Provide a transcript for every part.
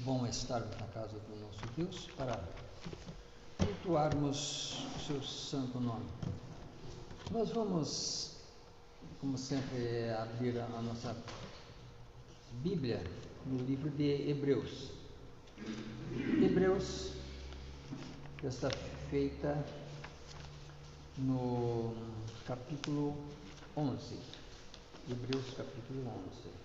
Bom estarmos na casa do nosso Deus para cultuarmos o seu santo nome. Nós vamos, como sempre, abrir a nossa Bíblia no livro de Hebreus. Hebreus está feita no capítulo 11. Hebreus capítulo 11.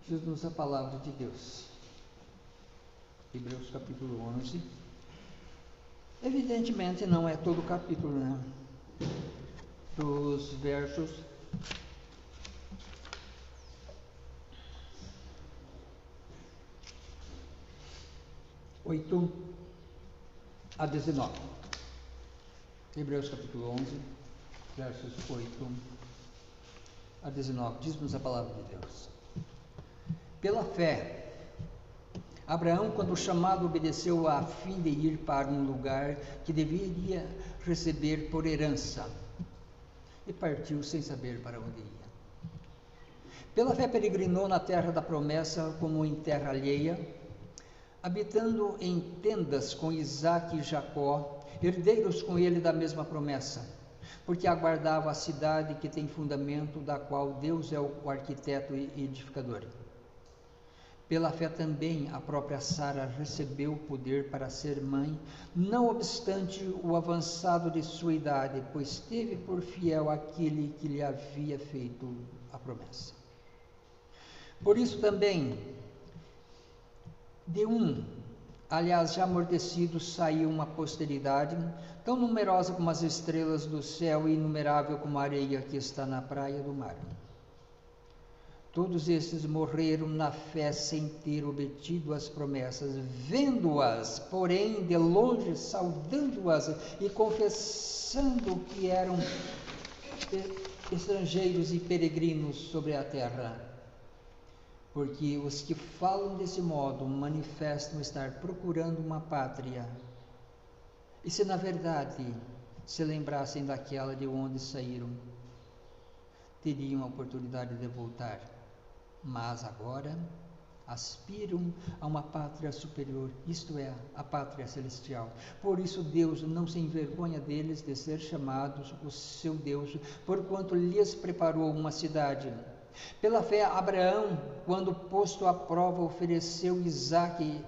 Diz-nos a palavra de Deus. Hebreus capítulo 11. Evidentemente não é todo o capítulo, né? Dos versos 8 a 19. Hebreus capítulo 11, versos 8 a 19. Diz-nos a palavra de Deus. Pela fé, Abraão, quando chamado, obedeceu a fim de ir para um lugar que deveria receber por herança, e partiu sem saber para onde ia. Pela fé peregrinou na terra da promessa como em terra alheia, habitando em tendas com Isaque e Jacó, herdeiros com ele da mesma promessa, porque aguardava a cidade que tem fundamento, da qual Deus é o arquiteto e edificador. Pela fé também a própria Sara recebeu o poder para ser mãe, não obstante o avançado de sua idade, pois teve por fiel aquele que lhe havia feito a promessa. Por isso também, de um, aliás já amortecido, saiu uma posteridade, tão numerosa como as estrelas do céu e inumerável como a areia que está na praia do mar. Todos estes morreram na fé sem ter obtido as promessas, vendo-as, porém, de longe, saudando-as e confessando que eram estrangeiros e peregrinos sobre a terra. Porque os que falam desse modo manifestam estar procurando uma pátria. E se na verdade se lembrassem daquela de onde saíram, teriam a oportunidade de voltar. Mas agora aspiram a uma pátria superior, isto é, a pátria celestial. Por isso Deus não se envergonha deles de ser chamados o seu Deus, porquanto lhes preparou uma cidade. Pela fé, Abraão, quando posto à prova, ofereceu Isaque.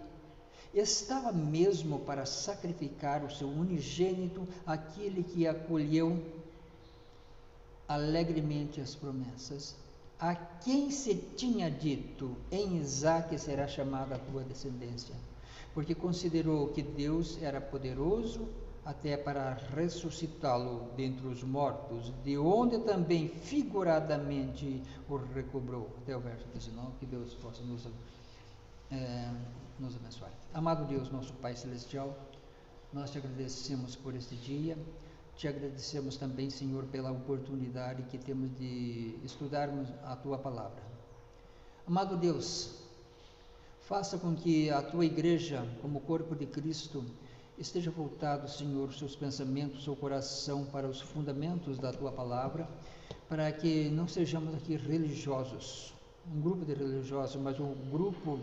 Estava mesmo para sacrificar o seu unigênito, aquele que acolheu alegremente as promessas, a quem se tinha dito: em Isaque será chamada a tua descendência, porque considerou que Deus era poderoso até para ressuscitá-lo dentre os mortos, de onde também figuradamente o recobrou. Até o verso 19, que Deus possa nos abençoar. Amado Deus, nosso Pai Celestial, nós te agradecemos por este dia. Te agradecemos também, Senhor, pela oportunidade que temos de estudarmos a Tua Palavra. Amado Deus, faça com que a Tua Igreja, como corpo de Cristo, esteja voltado, Senhor, seus pensamentos, seu coração para os fundamentos da Tua Palavra, para que não sejamos aqui religiosos, um grupo de religiosos, mas um grupo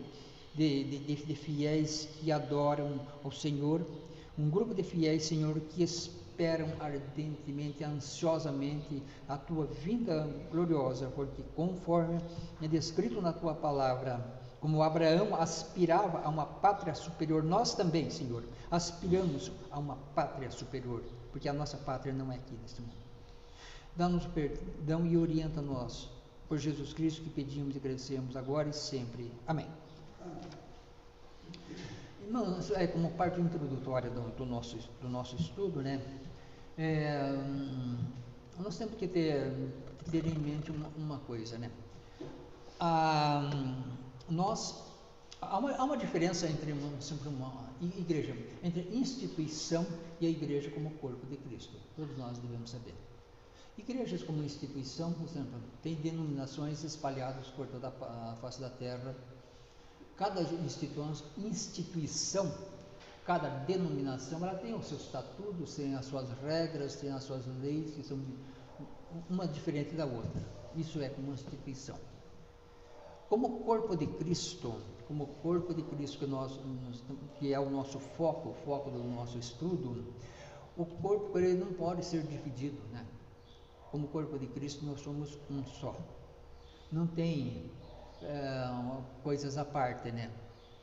de fiéis que adoram ao Senhor, um grupo de fiéis, Senhor, que esperam ardentemente, ansiosamente a tua vinda gloriosa, porque conforme é descrito na tua palavra, como Abraão aspirava a uma pátria superior, nós também, Senhor, aspiramos a uma pátria superior, porque a nossa pátria não é aqui neste mundo. Dá-nos perdão e orienta-nos, por Jesus Cristo que pedimos e agradecemos agora e sempre. Amém. Irmãos, como parte introdutória do nosso estudo, né? Nós temos que ter em mente uma coisa, né? Há uma diferença entre uma igreja, entre instituição e a igreja como corpo de Cristo. Todos nós devemos saber. Igrejas como instituição, por exemplo, tem denominações espalhadas por toda a face da terra. Cada instituição, cada denominação, ela tem os seus estatutos, tem as suas regras, tem as suas leis, que são uma diferente da outra. Isso é como instituição. Como corpo de Cristo, que é o nosso foco, o foco do nosso estudo, o corpo ele não pode ser dividido, né? Como corpo de Cristo nós somos um só. Não tem coisas à parte, né?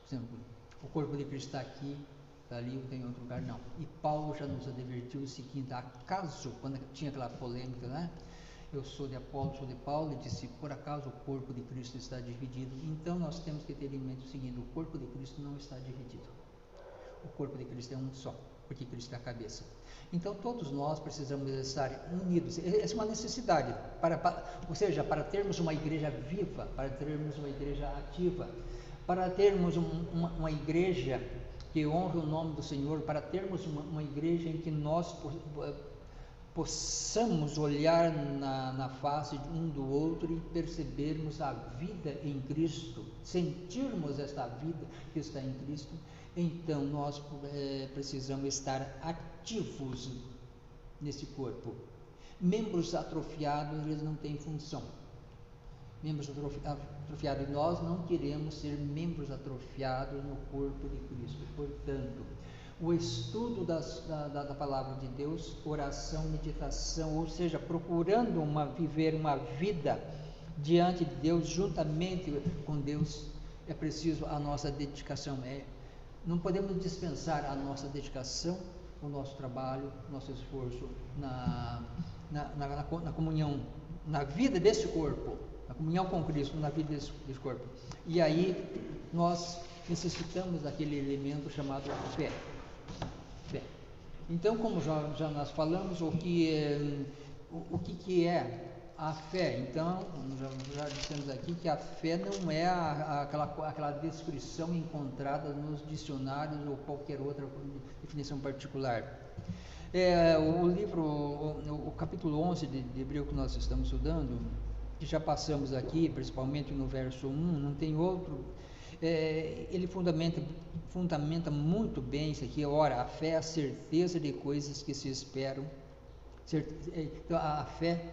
Por exemplo, o corpo de Cristo está aqui, está ali, ou tem outro lugar, não. E Paulo já nos advertiu o seguinte: acaso, quando tinha aquela polêmica, né? Eu sou de Apolo, sou de Paulo, ele disse: por acaso o corpo de Cristo está dividido? Então nós temos que ter em mente o seguinte: o corpo de Cristo não está dividido. O corpo de Cristo é um só, porque Cristo é a cabeça. Então todos nós precisamos estar unidos. Essa é uma necessidade, ou seja, para termos uma igreja viva, para termos uma igreja ativa, para termos uma igreja que honre o nome do Senhor, para termos uma igreja em que nós possamos olhar na face de um do outro e percebermos a vida em Cristo, sentirmos esta vida que está em Cristo. Então nós precisamos estar ativos nesse corpo. Membros atrofiados, eles não têm função. Membros atrofiados, e nós não queremos ser membros atrofiados no corpo de Cristo. Portanto, o estudo da palavra de Deus, oração, meditação, ou seja, procurando viver uma vida diante de Deus, juntamente com Deus, é preciso a nossa dedicação. Não podemos dispensar a nossa dedicação, o nosso trabalho, nosso esforço na comunhão, na vida desse corpo, na comunhão com Cristo, na vida desse corpo. E aí nós necessitamos daquele elemento chamado fé. Então, como já nós falamos, o que é a fé? Então, já dissemos aqui que a fé não é aquela descrição encontrada nos dicionários ou qualquer outra definição particular. O capítulo 11 de Hebreu que nós estamos estudando, que já passamos aqui, principalmente no verso 1, não tem outro. Ele fundamenta muito bem isso aqui. Ora, a fé é a certeza de coisas que se esperam. Então, a fé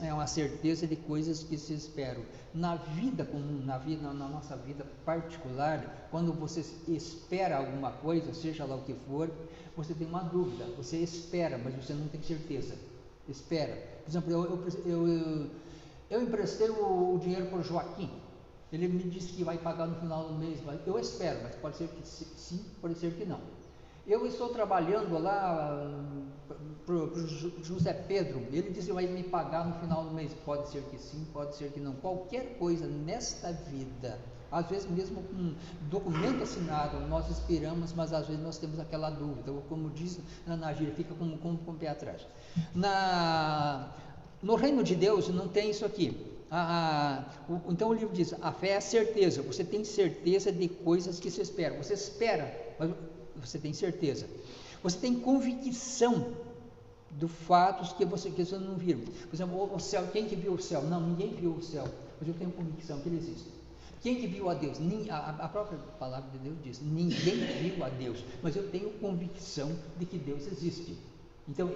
é uma certeza de coisas que se esperam. Na vida comum, na nossa vida particular, quando você espera alguma coisa, seja lá o que for, você tem uma dúvida. Você espera, mas você não tem certeza. Espera. Por exemplo, eu emprestei o dinheiro para o Joaquim. Ele me disse que vai pagar no final do mês. Eu espero, mas pode ser que sim, pode ser que não. Eu estou trabalhando lá para o José Pedro. Ele disse que vai me pagar no final do mês. Pode ser que sim, pode ser que não. Qualquer coisa nesta vida, às vezes mesmo com um documento assinado, nós esperamos, mas às vezes nós temos aquela dúvida. Como diz na gíria, fica com o pé atrás. No reino de Deus não tem isso aqui. Então o livro diz: a fé é a certeza. Você tem certeza de coisas que se esperam. Você espera, mas você tem certeza. Você tem convicção do fatos que você não viu. Por exemplo, o céu. Quem que viu o céu? Não, ninguém viu o céu, mas eu tenho convicção que ele existe. Quem que viu a Deus? A própria palavra de Deus diz: ninguém viu a Deus, mas eu tenho convicção de que Deus existe. Então,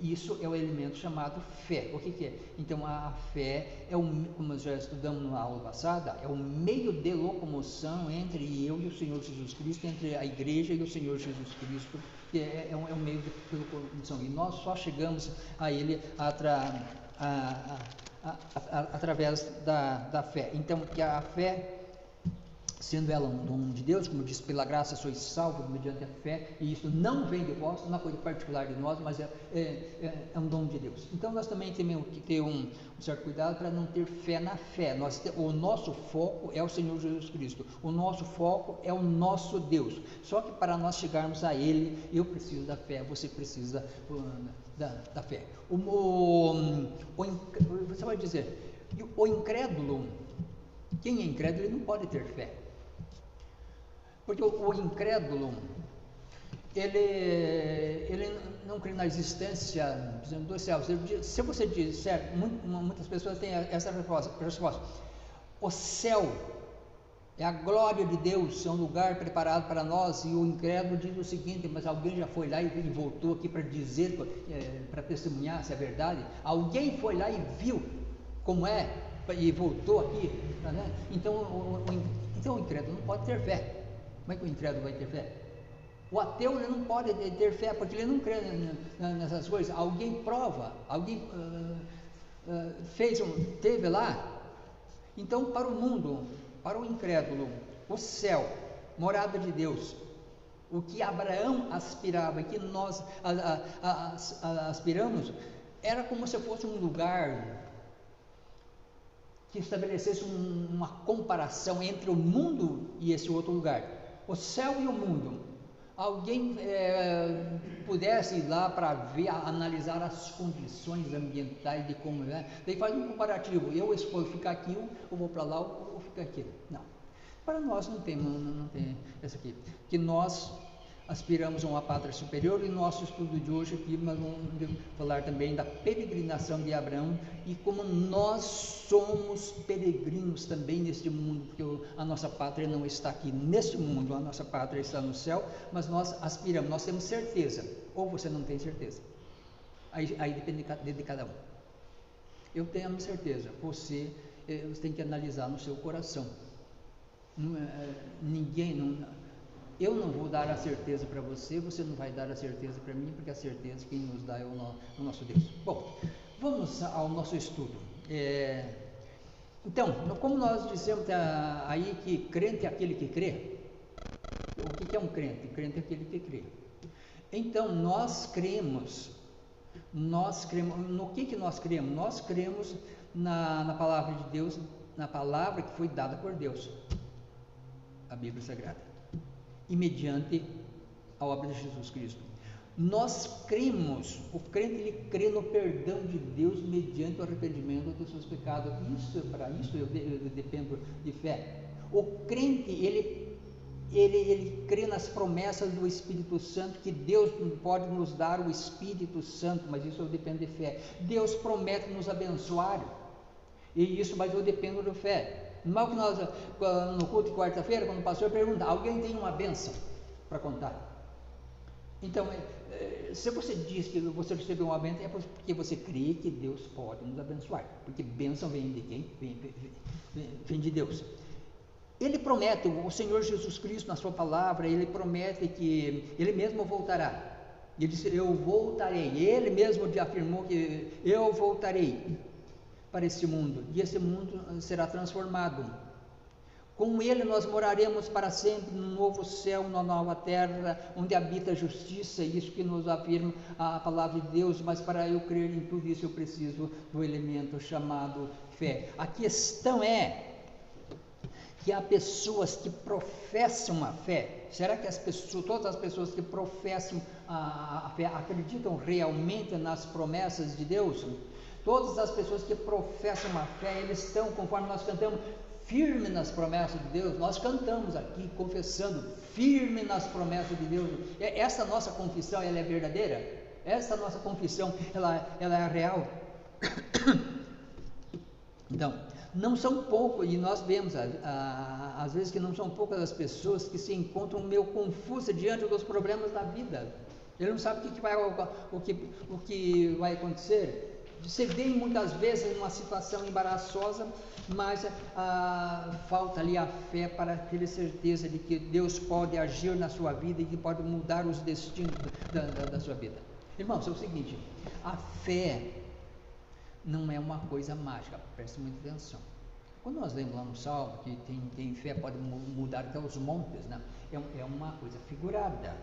isso é o elemento chamado fé. O que é? Então, a fé como já estudamos na aula passada, é o meio de locomoção entre eu e o Senhor Jesus Cristo, entre a igreja e o Senhor Jesus Cristo, que é um meio de locomoção. E nós só chegamos a Ele através da fé. Então, que a fé, sendo ela um dom de Deus, como diz, pela graça sois salvos mediante a fé, e isso não vem de vós, não é coisa particular de nós, mas é um dom de Deus. Então nós também temos que ter um certo cuidado para não ter fé na fé. O nosso foco é o Senhor Jesus Cristo, o nosso foco é o nosso Deus. Só que para nós chegarmos a Ele, eu preciso da fé, você precisa da fé. Você vai dizer, o incrédulo, quem é incrédulo, ele não pode ter fé. Porque o incrédulo, ele não crê na existência, por exemplo, dos céus. Se você disser, muitas pessoas têm essa resposta: o céu é a glória de Deus, é um lugar preparado para nós. E o incrédulo diz o seguinte: mas alguém já foi lá e voltou aqui para dizer, para testemunhar se é verdade? Alguém foi lá e viu como é e voltou aqui, né? Então o incrédulo não pode ter fé. Como é que o incrédulo vai ter fé? O ateu, ele não pode ter fé, porque ele não crê nessas coisas. Alguém prova, alguém teve lá. Então, para o mundo, para o incrédulo, o céu, morada de Deus, o que Abraão aspirava, que nós aspiramos, era como se fosse um lugar que estabelecesse uma comparação entre o mundo e esse outro lugar. O céu e o mundo. Alguém pudesse ir lá para ver, analisar as condições ambientais de como é, daí faz um comparativo: eu escolho ficar aqui, eu vou para lá, ou ficar aqui. Não, para nós não tem essa aqui, que nós aspiramos a uma pátria superior. E nosso estudo de hoje aqui nós vamos falar também da peregrinação de Abraão e como nós somos peregrinos também neste mundo, porque a nossa pátria não está aqui neste mundo, a nossa pátria está no céu, mas nós aspiramos, nós temos certeza, ou você não tem certeza, aí depende de cada um. Eu tenho a minha certeza, você tem que analisar no seu coração. Eu não vou dar a certeza para você, você não vai dar a certeza para mim, porque a certeza quem nos dá é o nosso Deus. Bom, vamos ao nosso estudo. Então, como nós dissemos aí que crente é aquele que crê. O que é um crente? Crente é aquele que crê. Então, nós cremos, no que nós cremos? Nós cremos na palavra de Deus, na palavra que foi dada por Deus, a Bíblia Sagrada, e mediante a obra de Jesus Cristo. Nós cremos, o crente ele crê no perdão de Deus mediante o arrependimento dos seus pecados. Para isso eu dependo de fé. O crente ele crê nas promessas do Espírito Santo, que Deus pode nos dar o Espírito Santo, mas isso eu dependo de fé. Deus promete nos abençoar, e isso, mas eu dependo de fé. Mal que nós, no culto de quarta-feira, quando o pastor pergunta: alguém tem uma bênção para contar? Então, se você diz que você recebeu uma bênção, é porque você crê que Deus pode nos abençoar, porque bênção vem de quem? Vem de Deus. Ele promete, o Senhor Jesus Cristo, na sua palavra, ele promete que ele mesmo voltará. Ele disse: eu voltarei. Ele mesmo afirmou que eu voltarei para esse mundo, e esse mundo será transformado. Com ele nós moraremos para sempre num novo céu, numa nova terra, onde habita a justiça, isso que nos afirma a palavra de Deus. Mas para eu crer em tudo isso eu preciso do elemento chamado fé. A questão é que há pessoas que professam a fé. Será que todas as pessoas que professam a fé acreditam realmente nas promessas de Deus? Todas as pessoas que professam a fé, eles estão, conforme nós cantamos, firme nas promessas de Deus. Nós cantamos aqui confessando, firme nas promessas de Deus. Essa nossa confissão, ela é verdadeira? Essa nossa confissão, ela é real? Então, não são poucos, e nós vemos às vezes que não são poucas as pessoas que se encontram meio confusas diante dos problemas da vida. Ele não sabe o que vai acontecer. Você vê muitas vezes numa situação embaraçosa, mas falta ali a fé para ter certeza de que Deus pode agir na sua vida e que pode mudar os destinos da sua vida. Irmãos, é o seguinte: a fé não é uma coisa mágica, preste muita atenção. Quando nós lemos lá no Salmo que tem fé pode mudar até os montes, né? É uma coisa figurada.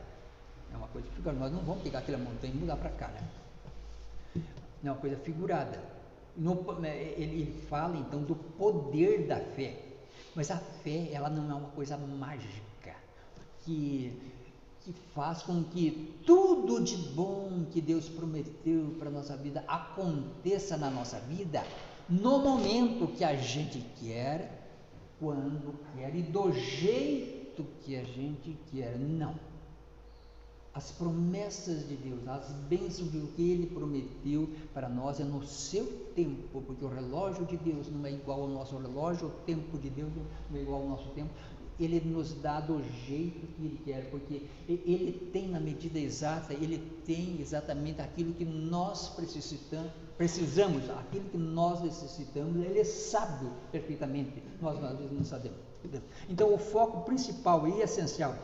É uma coisa figurada. Nós não vamos pegar aquela montanha e mudar para cá, né? Não é uma coisa figurada. Ele fala então do poder da fé, mas a fé, ela não é uma coisa mágica que faz com que tudo de bom que Deus prometeu para a nossa vida aconteça na nossa vida no momento que a gente quer, quando quer e do jeito que a gente quer. Não. As promessas de Deus, as bênçãos que Ele prometeu para nós é no seu tempo, porque o relógio de Deus não é igual ao nosso relógio, o tempo de Deus não é igual ao nosso tempo. Ele nos dá do jeito que Ele quer, porque Ele tem na medida exata, Ele tem exatamente aquilo que nós precisamos, aquilo que nós necessitamos, Ele sabe perfeitamente, nós às vezes não sabemos. Então o foco principal e essencial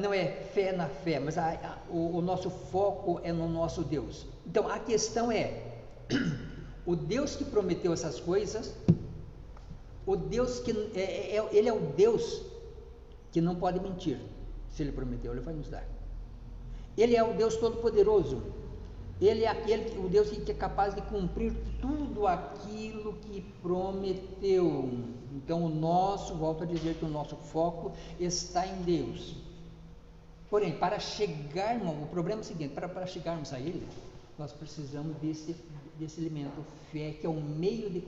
não é fé na fé, mas o nosso foco é no nosso Deus. Então a questão é, o Deus que prometeu essas coisas, o Deus que Ele é o Deus que não pode mentir. Se Ele prometeu, Ele vai nos dar. Ele é o Deus Todo-Poderoso. Ele é o Deus que é capaz de cumprir tudo aquilo que prometeu. Então volto a dizer que o nosso foco está em Deus. Porém, para chegarmos, o problema é o seguinte, para chegarmos a Ele, nós precisamos desse elemento, fé, que é o meio de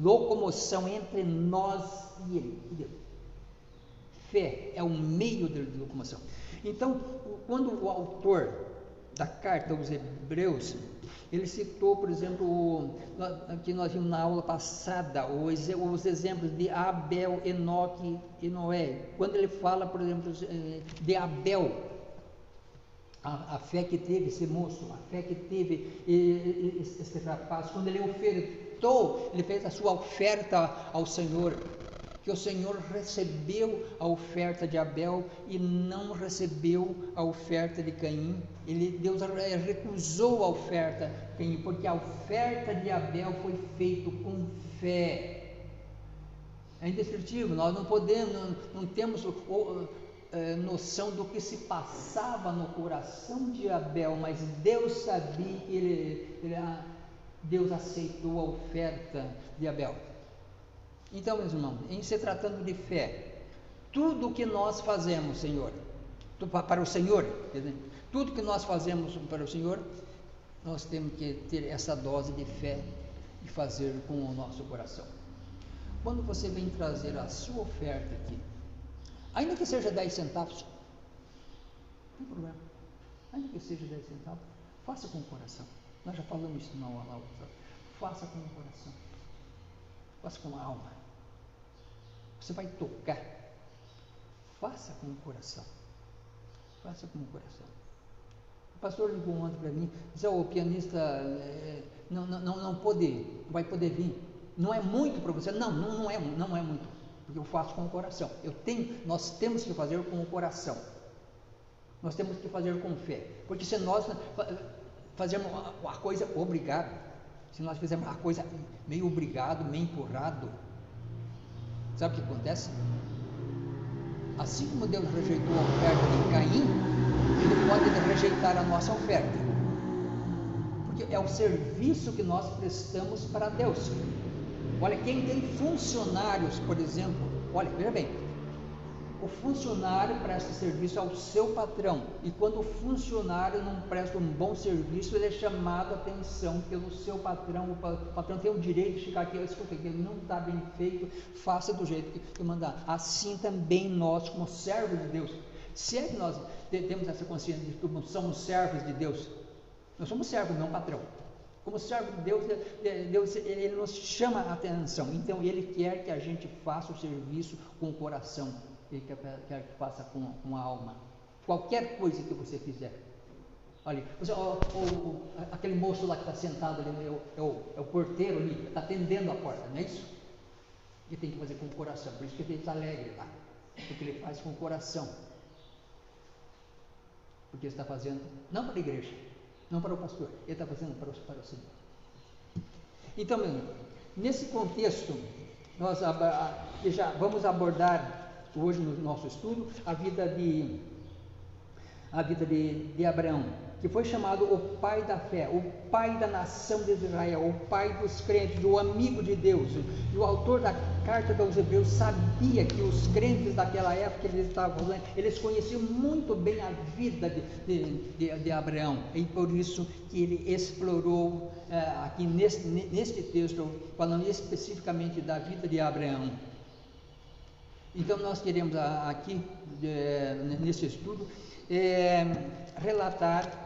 locomoção entre nós e Ele, Deus. Fé é um meio de locomoção. Então, quando o autor da carta aos Hebreus, ele citou, por exemplo, que nós vimos na aula passada, os exemplos de Abel, Enoque e Noé. Quando ele fala, por exemplo, de Abel, a fé que teve esse moço, a fé que teve esse rapaz, quando ele ofertou, ele fez a sua oferta ao Senhor, que o Senhor recebeu a oferta de Abel e não recebeu a oferta de Caim. Deus recusou a oferta de Caim, porque a oferta de Abel foi feita com fé. É indescritível, nós não temos noção do que se passava no coração de Abel, mas Deus sabia que Deus aceitou a oferta de Abel. Então, meus irmãos, em se tratando de fé, tudo que nós fazemos, Senhor, para o Senhor, tudo que nós fazemos para o Senhor, nós temos que ter essa dose de fé e fazer com o nosso coração. Quando você vem trazer a sua oferta aqui, ainda que seja 10 centavos, não tem problema, ainda que seja 10 centavos, faça com o coração. Nós já falamos isso na aula, faça com o coração, faça com a alma. Você vai tocar, faça com o coração, faça com o coração. O pastor ligou ontem para mim, disse: o pianista não vai poder vir, não é muito para você. Não é muito, porque eu faço com o coração. Nós temos que fazer com o coração, nós temos que fazer com fé, porque se nós fazermos a coisa obrigado, se nós fizermos a coisa meio obrigado, meio empurrado, sabe o que acontece? Assim como Deus rejeitou a oferta de Caim, Ele pode rejeitar a nossa oferta, porque é o serviço que nós prestamos para Deus. Olha, quem tem funcionários, por exemplo, olha, veja bem, o funcionário presta serviço ao seu patrão, e quando o funcionário não presta um bom serviço, ele é chamado a atenção pelo seu patrão. O patrão tem o direito de chegar aqui: escuta, aqui não está bem feito, faça do jeito que eu mandar. Assim também nós, como servos de Deus, se é que nós temos essa consciência de que nós somos servos de Deus, nós somos servos, não patrão. Como servo de Deus, Deus ele nos chama a atenção, então Ele quer que a gente faça o serviço com o coração. Ele quer que faça com a alma. Qualquer coisa que você fizer. Olha, aquele moço lá que está sentado ali, é o porteiro ali, está atendendo a porta, não é isso? Ele tem que fazer com o coração, por isso que ele está alegre lá, porque ele faz com o coração. Porque ele está fazendo, não para a igreja, não para o pastor, ele está fazendo para o Senhor. Então, meu irmão, nesse contexto, nós já vamos abordar hoje no nosso estudo a vida de Abraão, que foi chamado o pai da fé, o pai da nação de Israel, o pai dos crentes, o amigo de Deus. E o autor da carta aos Hebreus sabia que os crentes daquela época que eles estavam falando, eles conheciam muito bem a vida de Abraão, e por isso que ele explorou aqui neste texto, falando especificamente da vida de Abraão. Então nós queremos aqui, nesse estudo, relatar,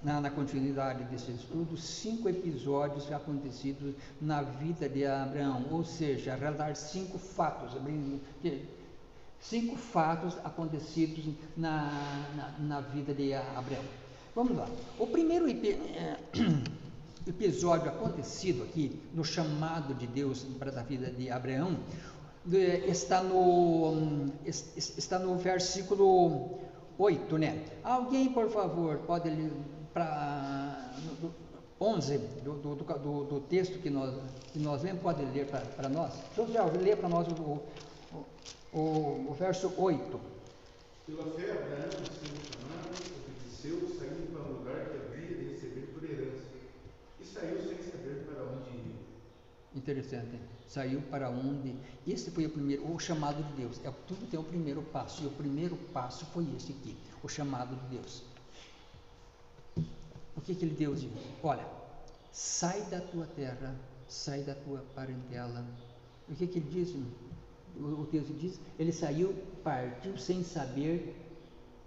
na continuidade desse estudo, 5 episódios acontecidos na vida de Abraão, ou seja, relatar 5 fatos, 5 fatos acontecidos na vida de Abraão. Vamos lá. O primeiro episódio acontecido aqui, no chamado de Deus para a vida de Abraão, está no versículo 8, né? Alguém, por favor, pode ler para 11 do texto que nós lemos, pode ler para nós? José, lê para nós o verso 8. Pela fé, Abraão, sendo chamado, obedeceu, saindo para um lugar que havia de receber por herança, e saiu sem saber para onde ia. Interessante, saiu para onde? Esse foi o chamado de Deus. Tudo tem o primeiro passo, e o primeiro passo foi esse aqui, o chamado de Deus. O que ele Deus diz? Olha, sai da tua terra, sai da tua parentela. O que ele diz? O texto diz, ele saiu, partiu sem saber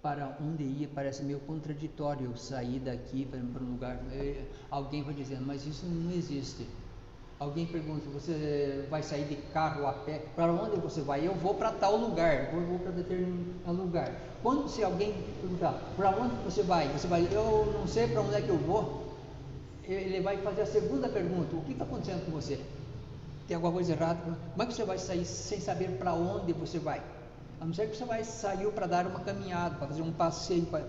para onde ia. Parece meio contraditório sair daqui para um lugar. Alguém vai dizendo, mas isso não existe. Alguém pergunta, você vai sair de carro a pé? Para onde você vai? Eu vou para tal lugar, eu vou para determinado lugar. Se alguém perguntar, para onde você vai? Você vai, eu não sei para onde é que eu vou. Ele vai fazer a segunda pergunta, o que está acontecendo com você? Tem alguma coisa errada? Como é que você vai sair sem saber para onde você vai? A não ser que você saiu para dar uma caminhada, para fazer um passeio para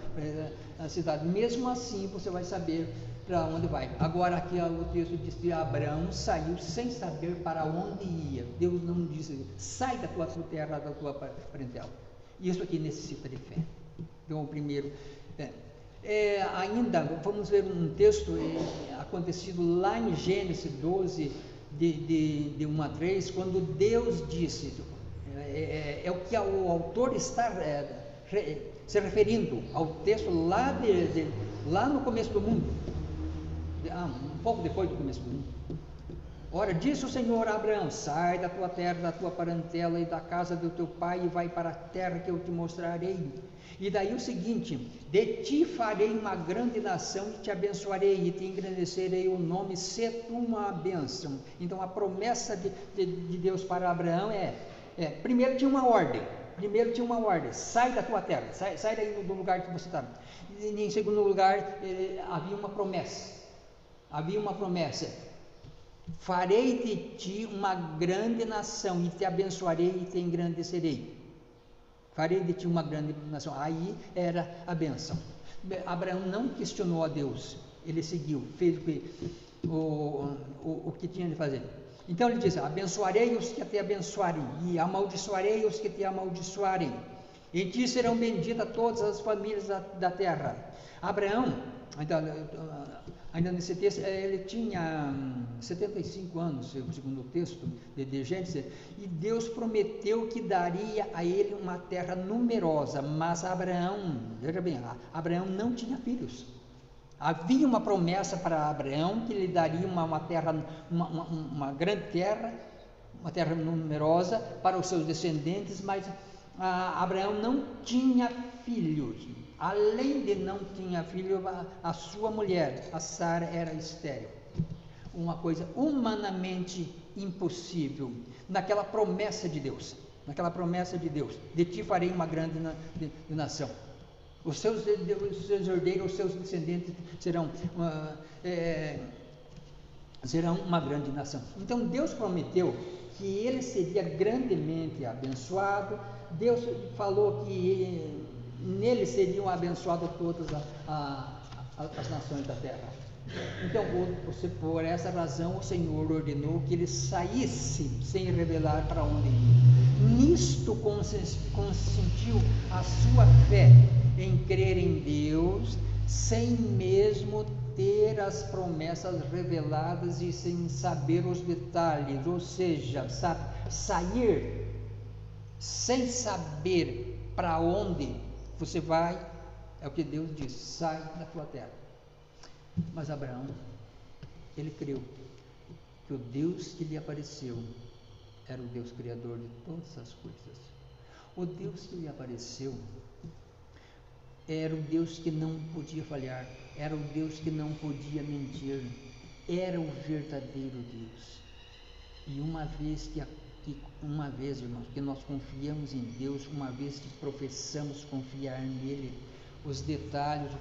a cidade. Mesmo assim, você vai saber para onde vai. Agora aqui o texto diz que Abraão saiu sem saber para onde ia. Deus não disse, sai da tua terra, da tua parentela. Isso aqui necessita de fé. Então o primeiro... ainda vamos ver um texto acontecido lá em Gênesis 12, de 1 a 3, quando Deus disse, é o que o autor está se referindo ao texto lá no começo do mundo, um pouco depois do começo do mundo. Ora, disse o Senhor a Abraão, sai da tua terra, da tua parentela e da casa do teu pai e vai para a terra que eu te mostrarei. E daí o seguinte, de ti farei uma grande nação e te abençoarei e te engrandecerei o nome, se tu uma bênção. Então a promessa de Deus para Abraão primeiro tinha uma ordem, sai da tua terra, sai daí do lugar que você está. E em segundo lugar, havia uma promessa, farei de ti uma grande nação e te abençoarei e te engrandecerei. Farei de ti uma grande nação. Aí era a bênção. Abraão não questionou a Deus, ele seguiu, fez o que tinha de fazer. Então ele diz, abençoarei os que te abençoarem e amaldiçoarei os que te amaldiçoarem. Em ti serão benditas todas as famílias da terra. Abraão, ainda nesse texto, ele tinha 75 anos, segundo o texto de Gênesis, e Deus prometeu que daria a ele uma terra numerosa, mas Abraão, veja bem, Abraão não tinha filhos. Havia uma promessa para Abraão que lhe daria uma terra, uma grande terra, uma terra numerosa para os seus descendentes, mas Abraão não tinha filhos. Além de não tinha filho, a sua mulher, a Sara, era estéril. Uma coisa humanamente impossível. Naquela promessa de Deus, de ti farei uma grande nação. Os seus herdeiros, os seus descendentes serão uma grande nação. Então Deus prometeu que ele seria grandemente abençoado. Deus falou que nele seriam abençoadas todas as nações da terra. Então, por essa razão, o Senhor ordenou que ele saísse sem revelar para onde ia. Nisto consentiu a sua fé em crer em Deus, sem mesmo ter as promessas reveladas e sem saber os detalhes, ou seja, sair sem saber para onde você vai, é o que Deus diz, sai da tua terra. Mas Abraão, ele creu que o Deus que lhe apareceu era o Deus criador de todas as coisas. O Deus que lhe apareceu era o Deus que não podia falhar, era o Deus que não podia mentir, era o verdadeiro Deus. E uma vez, irmãos, que nós confiamos em Deus, uma vez que professamos confiar nele, os detalhes,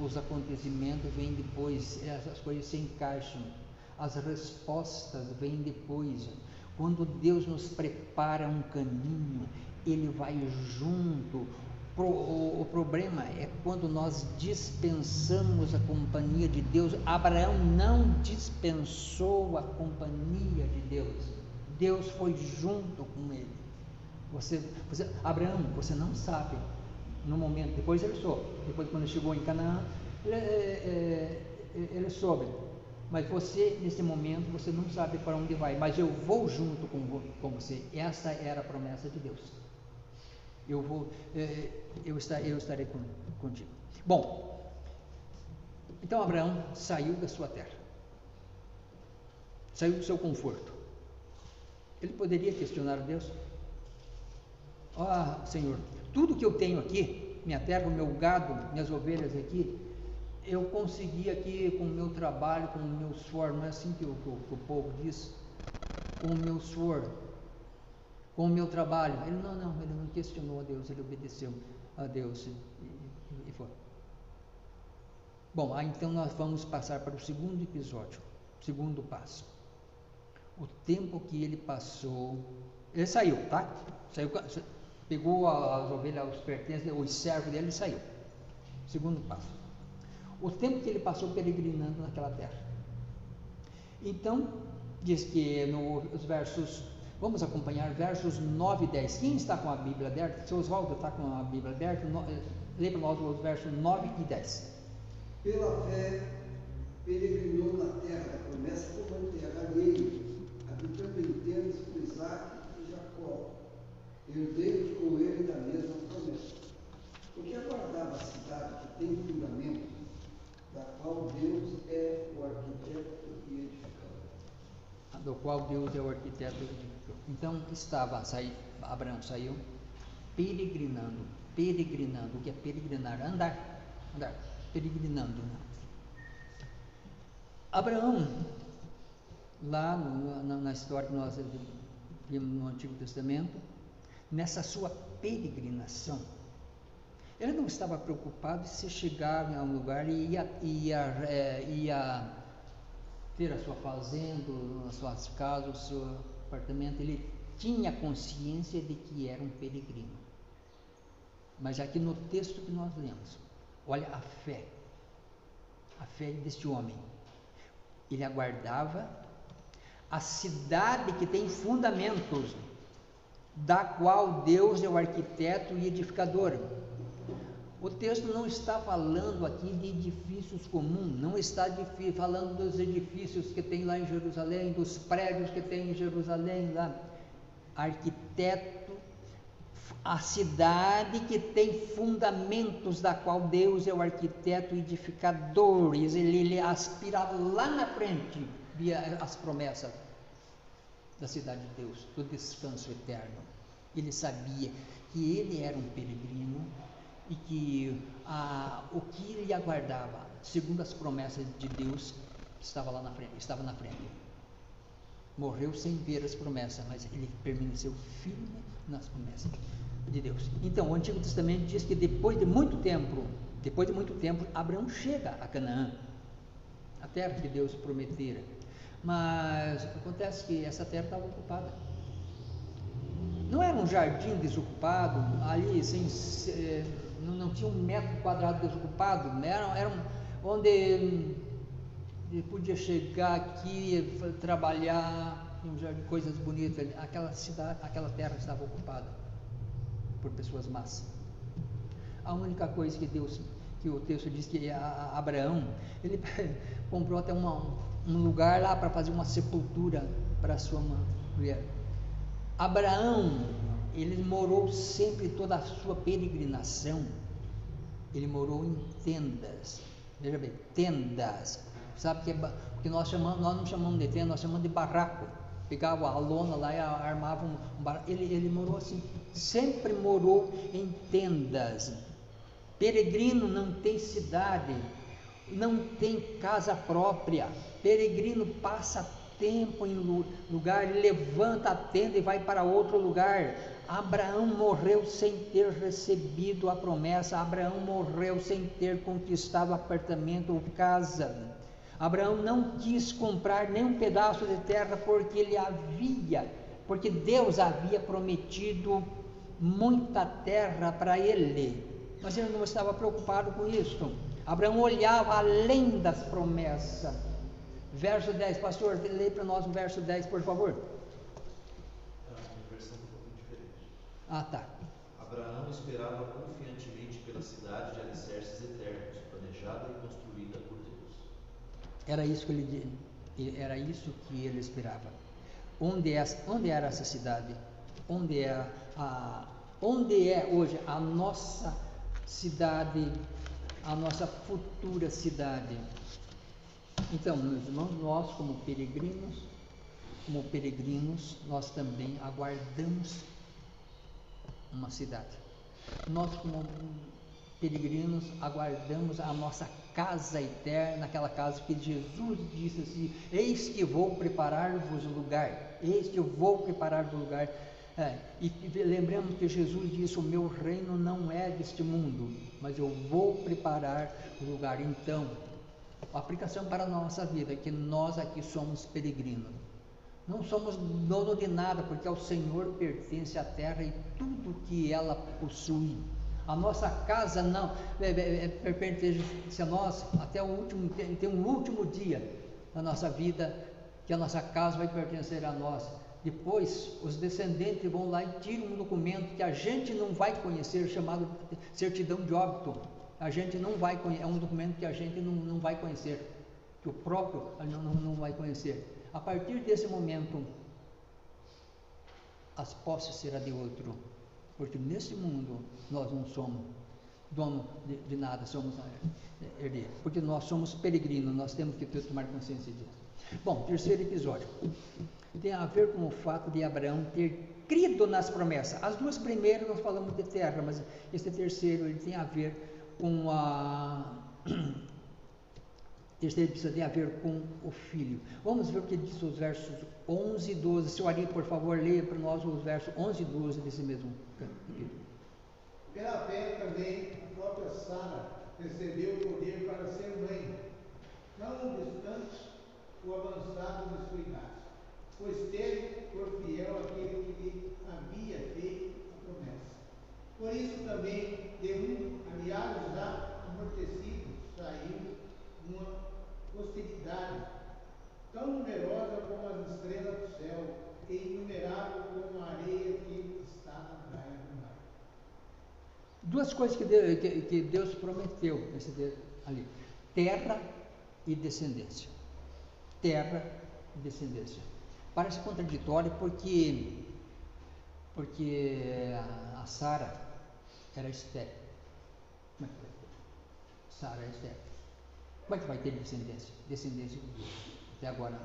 os acontecimentos vêm depois, essas coisas se encaixam, as respostas vêm depois. Quando Deus nos prepara um caminho, Ele vai junto. O problema é quando nós dispensamos a companhia de Deus. Abraão não dispensou a companhia de Deus. Deus foi junto com ele. Abraão, você não sabe no momento, depois ele soube, depois quando chegou em Canaã, ele soube, mas você, nesse momento, você não sabe para onde vai, mas eu vou junto com você. Essa era a promessa de Deus. Eu estarei contigo. Bom, então Abraão saiu da sua terra, saiu do seu conforto. Ele poderia questionar a Deus: Senhor, tudo que eu tenho aqui, minha terra, o meu gado, minhas ovelhas aqui, eu consegui aqui com o meu trabalho, com o meu suor. Não é assim que o povo diz? Com o meu suor, com o meu trabalho. Ele não questionou a Deus, ele obedeceu a Deus e foi. Bom, então nós vamos passar para o segundo episódio, segundo passo. O tempo que ele passou, ele saiu, tá? Saiu, pegou as ovelhas, os pertences, os servos dele e saiu. Segundo passo. O tempo que ele passou peregrinando naquela terra. Então, diz que nos versos, vamos acompanhar versos 9 e 10. Quem está com a Bíblia aberta? Se Oswaldo está com a Bíblia aberta, lê para nós os versos 9 e 10. Pela fé, peregrinou na terra da promessa como terra alheia, habitando em tendas com Isaac e Jacó, herdeiros com ele da mesma promessa. Porque aguardava a cidade que tem fundamento, da qual Deus é o arquiteto e edificador. Do qual Deus é o arquiteto e edificador. Então Abraão saiu peregrinando. O que é peregrinar? Andar, peregrinando. Abraão, lá na história que nós vimos no Antigo Testamento, nessa sua peregrinação, ele não estava preocupado se chegar a um lugar e ia ter a sua fazenda, as suas casas, o seu apartamento. Ele tinha consciência de que era um peregrino. Mas aqui no texto que nós lemos, olha a fé deste homem. Ele aguardava a cidade que tem fundamentos, da qual Deus é o arquiteto e edificador. O texto não está falando aqui de edifícios comuns, não está falando dos edifícios que tem lá em Jerusalém, dos prédios que tem em Jerusalém lá. Arquiteto, a cidade que tem fundamentos, da qual Deus é o arquiteto e edificador. Ele aspirava lá na frente, via as promessas da cidade de Deus, do descanso eterno. Ele sabia que ele era um peregrino e que o que lhe aguardava, segundo as promessas de Deus, estava na frente. Morreu sem ver as promessas, mas ele permaneceu firme nas promessas de Deus. Então, o Antigo Testamento diz que depois de muito tempo, Abraão chega a Canaã, a terra que Deus prometera. Mas acontece que essa terra estava ocupada. Não era um jardim desocupado, ali não tinha 1 metro quadrado desocupado, era onde ele podia chegar aqui, trabalhar, um jardim, coisas bonitas. Aquela terra estava ocupada por pessoas más. A única coisa que o texto diz que Abraão, ele comprou até um lugar lá para fazer uma sepultura para a sua mulher. Abraão, ele morou sempre, toda a sua peregrinação, ele morou em tendas. Veja bem, tendas. Sabe que nós não chamamos de tenda, nós chamamos de barraco. Pegava a lona lá e armava um barraco. Ele morou assim. sempre morou em tendas. Peregrino não tem cidade, não tem casa própria. Peregrino passa tempo em lugar, levanta a tenda e vai para outro lugar. Abraão morreu sem ter recebido a promessa. Abraão morreu sem ter conquistado apartamento ou casa. Abraão não quis comprar nem um pedaço de terra porque Deus havia prometido muita terra para ele, mas ele não estava preocupado com isso. Abraão olhava além das promessas. Verso 10, pastor, lê para nós o verso 10, por favor. A versão um pouco diferente. Tá. Abraão esperava confiantemente pela cidade de alicerces eternos, planejada e construída por Deus. Era isso que ele esperava. Onde era essa cidade? Onde é hoje a nossa cidade, a nossa futura cidade? Então, meus irmãos, nós como peregrinos, nós também aguardamos uma cidade. Nós como peregrinos aguardamos a nossa casa eterna, aquela casa que Jesus disse assim: eis que vou preparar-vos lugar, eis que eu vou preparar-vos lugar. E lembramos que Jesus disse: o meu reino não é deste mundo, mas eu vou preparar o lugar. Então, a aplicação para a nossa vida é que nós aqui somos peregrinos, não somos dono de nada, porque ao Senhor pertence a terra e tudo que ela possui. A nossa casa não pertence a nós até tem um último dia da nossa vida, que a nossa casa vai pertencer a nós. Depois os descendentes vão lá e tiram um documento que a gente não vai conhecer, chamado certidão de óbito. A gente não vai conhecer, é um documento que a gente não vai conhecer, que o próprio não vai conhecer. A partir desse momento, as posses serão de outro, porque nesse mundo nós não somos dono de nada, somos herdeiros, porque nós somos peregrinos, nós temos que tomar consciência disso. Bom, terceiro episódio tem a ver com o fato de Abraão ter crido nas promessas. As duas primeiras nós falamos de terra, mas esse terceiro ele tem a ver com terceiro precisa ter a ver com o filho. Vamos ver o que diz os versos 11 e 12. Seu Ari, por favor, leia para nós os versos 11 e 12 desse mesmo capítulo. Pela fé também, a própria Sara recebeu o poder para ser mãe, não obstante o avançado de sua idade, pois teve por fiel aquele que lhe havia feito a promessa. Por isso também, de um aliado já amortecido, saiu uma posteridade tão numerosa como as estrelas do céu e inumerável como a areia que está na praia do mar. Duas coisas que Deus prometeu ali: terra e descendência. Terra e descendência. Parece contraditório porque a Sara era estéril. Como é que vai ter? Sara é estéril. Como é que vai ter descendência? Descendência de Deus. Até agora,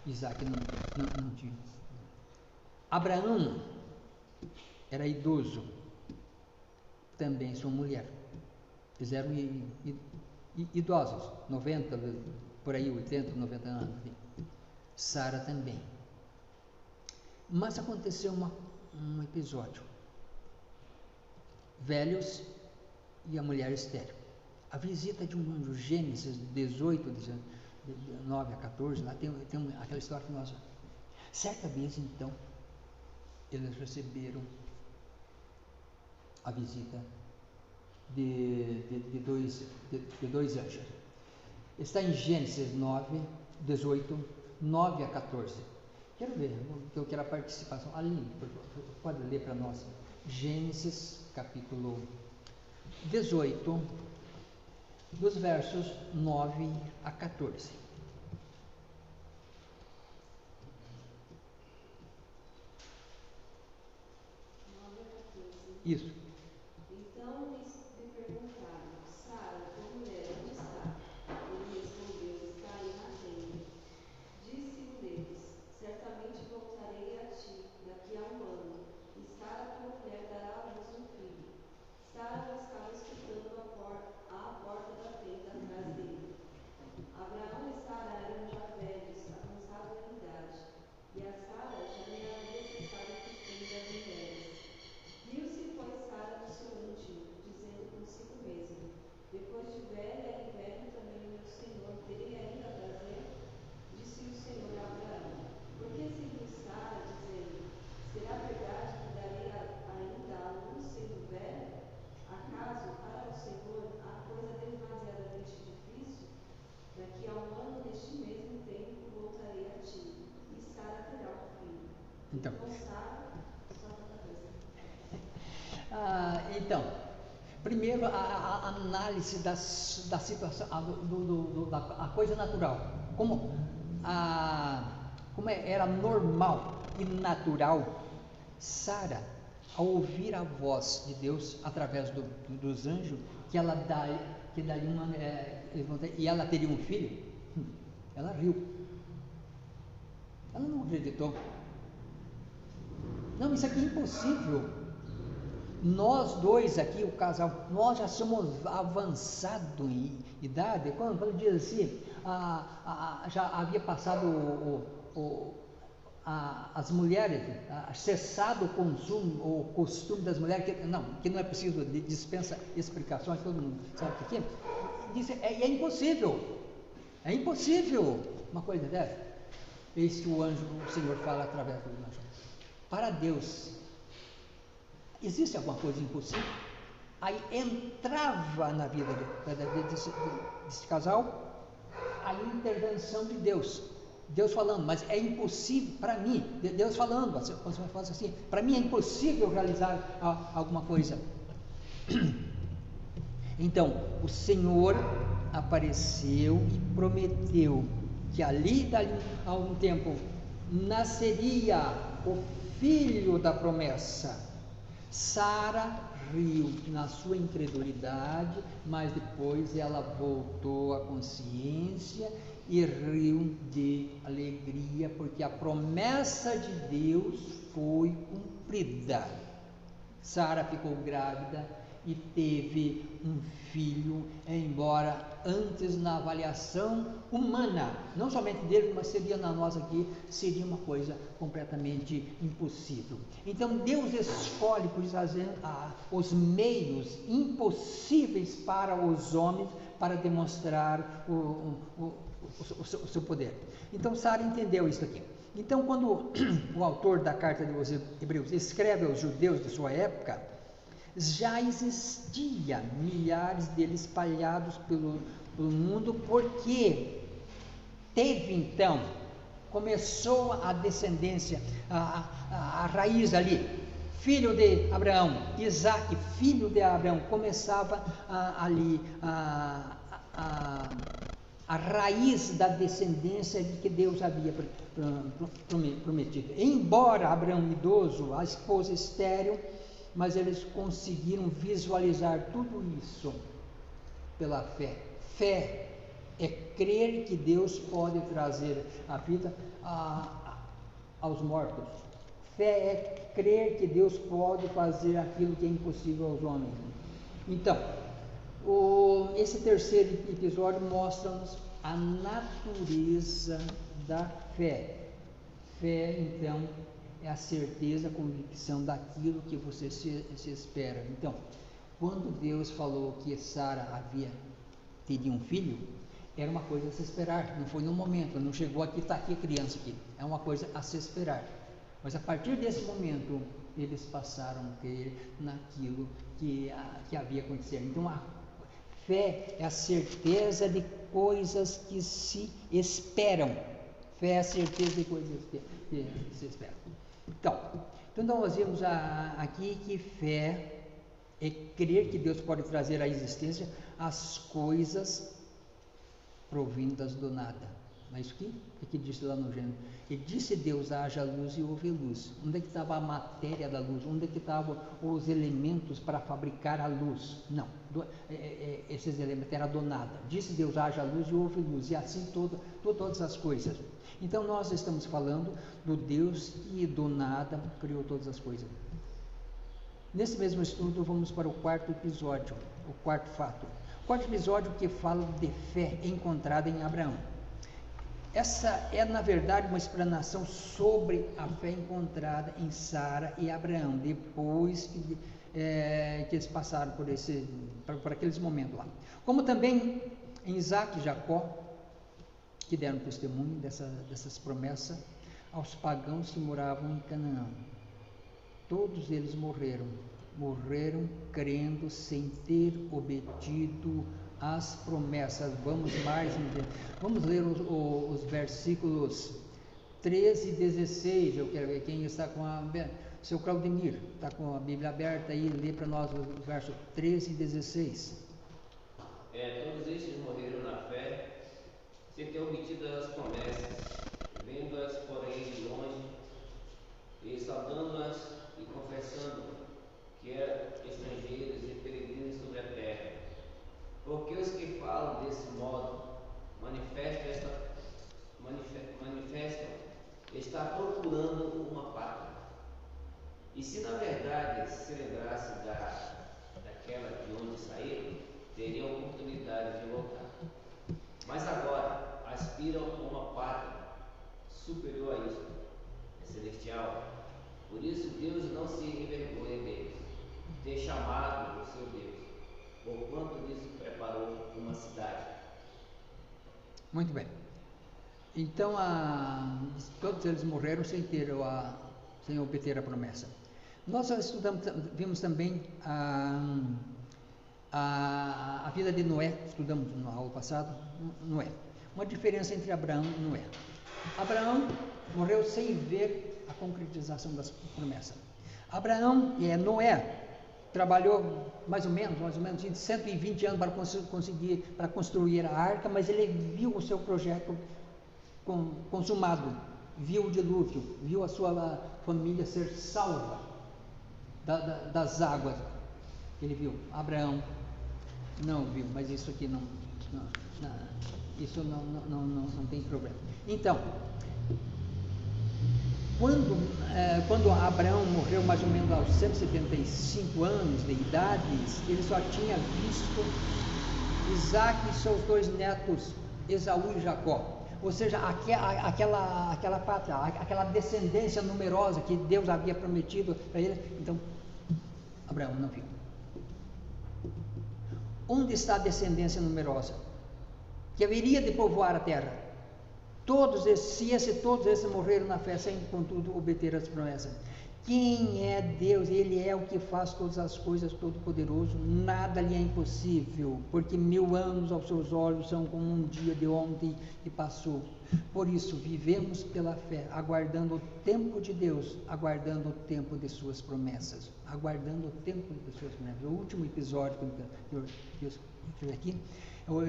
Isaac não tinha. Abraão era idoso, também sua mulher. Eles eram idosos, 90, por aí, 80, 90 anos. Sara também. Mas aconteceu um episódio. Velhos e a mulher estéril. A visita de um anjo, Gênesis 18, 9 a 14, lá tem aquela história que nós... Certa vez, então, eles receberam a visita de dois anjos. Está em Gênesis 9, 18, 9 a 14. Quero ver, eu quero a participação. Aline, pode ler para nós. Gênesis, capítulo 18, dos versos 9 a 14. Isso. Então lhe perguntaram: Sara, tua mulher, onde está? Ele respondeu: está aí na tenda. Disse um deles: certamente voltarei a ti daqui a um ano, e Sara, tua Então, então, primeiro a análise da situação, da coisa natural, como era normal e natural Sara, ao ouvir a voz de Deus através dos anjos, que daria e ela teria um filho, ela riu, ela não acreditou. Não, isso aqui é impossível. Nós dois aqui, o casal, nós já somos avançados em idade. Quando diz assim, já havia passado as mulheres, cessado o consumo, o costume das mulheres, que não é preciso, dispensa explicações, todo mundo sabe o que é. Diz, é impossível uma coisa dessa. Eis que o Senhor fala através do anjo. Para Deus, existe alguma coisa impossível? Aí entrava na vida desse casal a intervenção de Deus. Deus falando, mas é impossível para mim. Deus falando, assim, para mim é impossível realizar alguma coisa. Então, o Senhor apareceu e prometeu que dali a um tempo nasceria o filho da promessa. Sara riu na sua incredulidade, mas depois ela voltou à consciência e riu de alegria, porque a promessa de Deus foi cumprida. Sara ficou grávida e teve um filho, embora antes na avaliação humana, não somente dele, mas seria na nossa aqui, seria uma coisa completamente impossível. Então Deus escolhe por fazer os meios impossíveis para os homens para demonstrar o seu poder. Então Sara entendeu isso aqui. Então quando o autor da carta de Hebreus escreve aos judeus de sua época, já existia milhares deles espalhados pelo mundo, porque começou a descendência, a raiz ali, filho de Abraão, Isaac, filho de Abraão, começava ali a raiz da descendência de que Deus havia prometido. Embora Abraão idoso, a esposa estéril, mas eles conseguiram visualizar tudo isso pela fé. Fé é crer que Deus pode trazer a vida aos mortos. Fé é crer que Deus pode fazer aquilo que é impossível aos homens. Então, esse terceiro episódio mostra-nos a natureza da fé. Fé, então, é a certeza, a convicção daquilo que você se espera. Então, quando Deus falou que Sara teria um filho, era uma coisa a se esperar, não foi no momento, não chegou aqui, está aqui a criança aqui, é uma coisa a se esperar. Mas a partir desse momento, eles passaram a crer naquilo que havia acontecido. Então, a fé é a certeza de coisas que se esperam. Fé é a certeza de coisas que se esperam. Então nós vimos aqui que fé é crer que Deus pode trazer à existência as coisas provindas do nada. Mas o que disse lá no Gênesis? E disse Deus, haja luz e houve luz. Onde é que estava a matéria da luz? Onde é que estavam os elementos para fabricar a luz? Não, esses elementos eram do nada. Disse Deus, haja luz e houve luz. E assim todas as coisas. Então nós estamos falando do Deus que do nada criou todas as coisas. Nesse mesmo estudo vamos para o quarto episódio, o quarto fato. O quarto episódio que fala de fé encontrada em Abraão. Essa é na verdade uma explanação sobre a fé encontrada em Sara e Abraão, depois que eles passaram por aqueles momentos lá. Como também em Isaac e Jacó, que deram testemunho dessas promessas aos pagãos que moravam em Canaã. Todos eles morreram crendo sem ter obtido as promessas. Vamos ler os versículos 13:16, eu quero ver quem está com seu Claudemir, está com a Bíblia aberta aí, lê para nós o verso 13:16. Todos estes morreram na fé, sem ter obtido as promessas, vendo-as, porém, de longe, e saudando-as e confessando que eram estrangeiros e peregrinos sobre a terra. Porque os que falam desse modo manifestam estar procurando uma pátria. E se na verdade se lembrasse daquela de onde saíram, teriam oportunidade de voltar. Mas agora aspiram a uma pátria superior a isso, celestial. Por isso Deus não se envergonha deles, ter chamado o seu Deus, porquanto lhes preparou uma cidade. Muito bem. Então, todos eles morreram sem obter a promessa. Nós vimos também a vida de Noé, estudamos na aula passada, Noé. Uma diferença entre Abraão e Noé. Abraão morreu sem ver a concretização das promessas. Noé trabalhou mais ou menos 120 anos para construir a arca, mas ele viu o seu projeto consumado, viu o dilúvio, viu a sua família ser salva das águas. Ele viu. Abraão não viu, mas isso aqui não tem problema. Então, quando Abraão morreu mais ou menos aos 175 anos de idade, ele só tinha visto Isaac e seus dois netos, Esaú e Jacó. Ou seja, aquela pátria, aquela descendência numerosa que Deus havia prometido para ele. Então, Abraão não viu. Onde está a descendência numerosa que haveria de povoar a terra? Todos esses morreram na fé sem, contudo, obter as promessas. Quem é Deus? Ele é o que faz todas as coisas, todo-poderoso, nada lhe é impossível, porque 1000 anos aos seus olhos são como um dia de ontem que passou. Por isso, vivemos pela fé, aguardando o tempo de Deus, aguardando o tempo de suas promessas, aguardando o tempo de suas promessas. O último episódio que eu fiz aqui, ou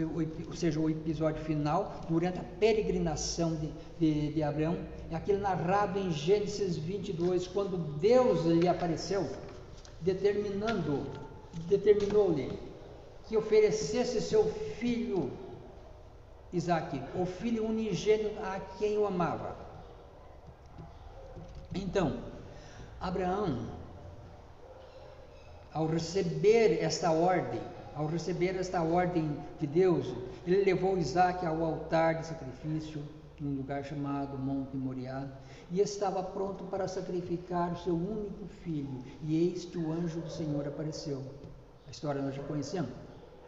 seja, o episódio final, durante a peregrinação de Abraão, é aquele narrado em Gênesis 22, quando Deus lhe apareceu, determinou-lhe que oferecesse seu filho Isaac, o filho unigênito a quem o amava. Então, Abraão, ao receber esta ordem de Deus, ele levou Isaac ao altar de sacrifício, num lugar chamado Monte Moriá, e estava pronto para sacrificar o seu único filho, e eis que o anjo do Senhor apareceu. A história nós já conhecemos,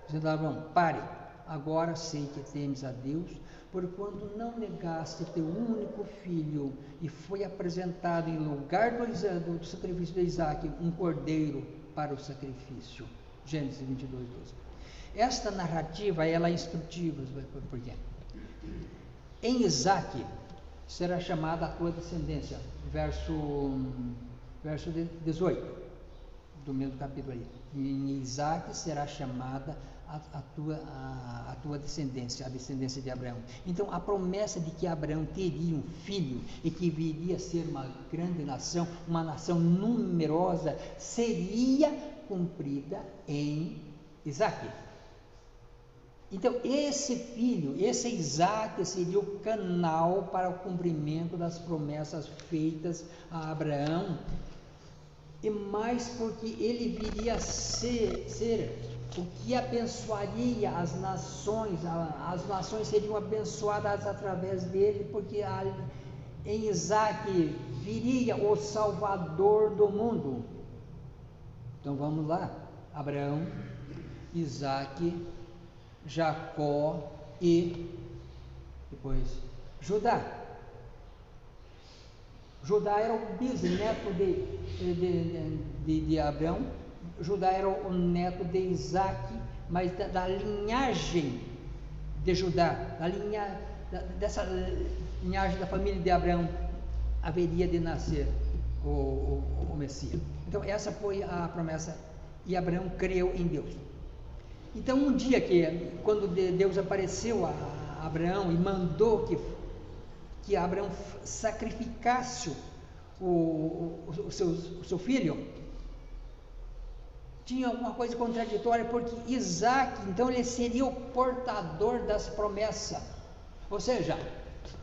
dizendo a Abraão: pare, agora sei que temes a Deus, porquanto não negaste teu único filho, e foi apresentado em lugar do sacrifício de Isaac um cordeiro para o sacrifício. Gênesis 22:12. Esta narrativa ela é instrutiva, por quê? Em Isaac será chamada a tua descendência, verso 18 do mesmo capítulo ali. Em Isaac será chamada a tua descendência, a descendência de Abraão. Então, a promessa de que Abraão teria um filho e que viria a ser uma grande nação, uma nação numerosa, seria cumprida em Isaac. Então, esse filho, esse Isaac, seria o canal para o cumprimento das promessas feitas a Abraão, e mais porque ele viria a ser o que abençoaria as nações seriam abençoadas através dele, porque em Isaac viria o Salvador do mundo. Então vamos lá: Abraão, Isaac, Jacó e depois Judá. Judá era o bisneto de Abraão. Judá era o neto de Isaac, mas da linhagem de Judá, linhagem da família de Abraão haveria de nascer o Messias. Então essa foi a promessa, e Abraão creu em Deus. Então um dia quando Deus apareceu a Abraão e mandou que Abraão sacrificasse o seu filho, tinha alguma coisa contraditória, porque Isaac, então ele seria o portador das promessas. Ou seja,